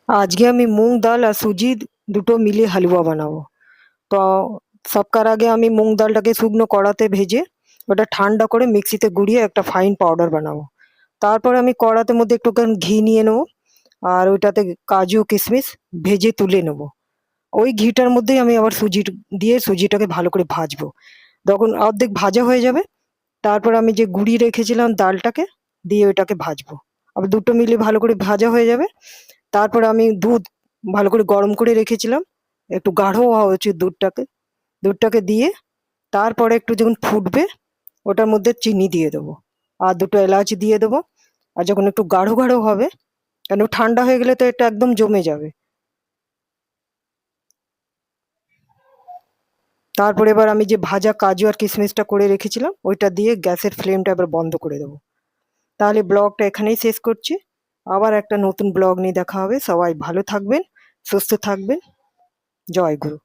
আজকে আমি মুগ ডাল আর সুজি দুটো মিলিয়ে হালুয়া বানাবো। তো সবকার আগে আমি মুগ ডালটাকে শুকনো কড়াতে ভেজে ওটা ঠান্ডা করে মিক্সিতে গুঁড়িয়ে একটা ফাইন পাউডার বানাবো। তারপরে আমি কড়াতে মধ্যে একটুখানি ঘি নিয়ে নেবো, আর ওইটাতে কাজু কিশমিশ ভেজে তুলে নেবো। ওই ঘিটার মধ্যেই আমি আবার সুজি দিয়ে সুজিটাকে ভালো করে ভাজবো। তখন অর্ধেক ভাজা হয়ে যাবে, তারপর আমি যে গুঁড়িয়ে রেখেছিলাম ডালটাকে দিয়ে ওইটাকে ভাজবো। আবার দুটো মিলে ভালো করে ভাজা হয়ে যাবে। তারপর আমি দুধ ভালো করে গরম করে রেখেছিলাম, একটু গাঢ় হওয়া উচিত দুধটাকে। দুধটাকে দিয়ে তারপরে একটু যখন ফুটবে ওটার মধ্যে চিনি দিয়ে দেবো, আর দুটো এলাচ দিয়ে দেবো। আর যখন একটু গাঢ় গাঢ় হবে, কেন ঠান্ডা হয়ে গেলে তো এটা একদম জমে যাবে। তারপরে এবার আমি যে ভাজা কাজু আর কিশমিশটা করে রেখেছিলাম ওইটা দিয়ে গ্যাসের ফ্লেমটা এবার বন্ধ করে দেবো। তাহলে ব্লগটা এখানেই শেষ করছি। আবার একটা নতুন ব্লগ নিয়ে দেখা হবে। সবাই ভালো থাকবেন, সুস্থ থাকবেন। জয় গুরু।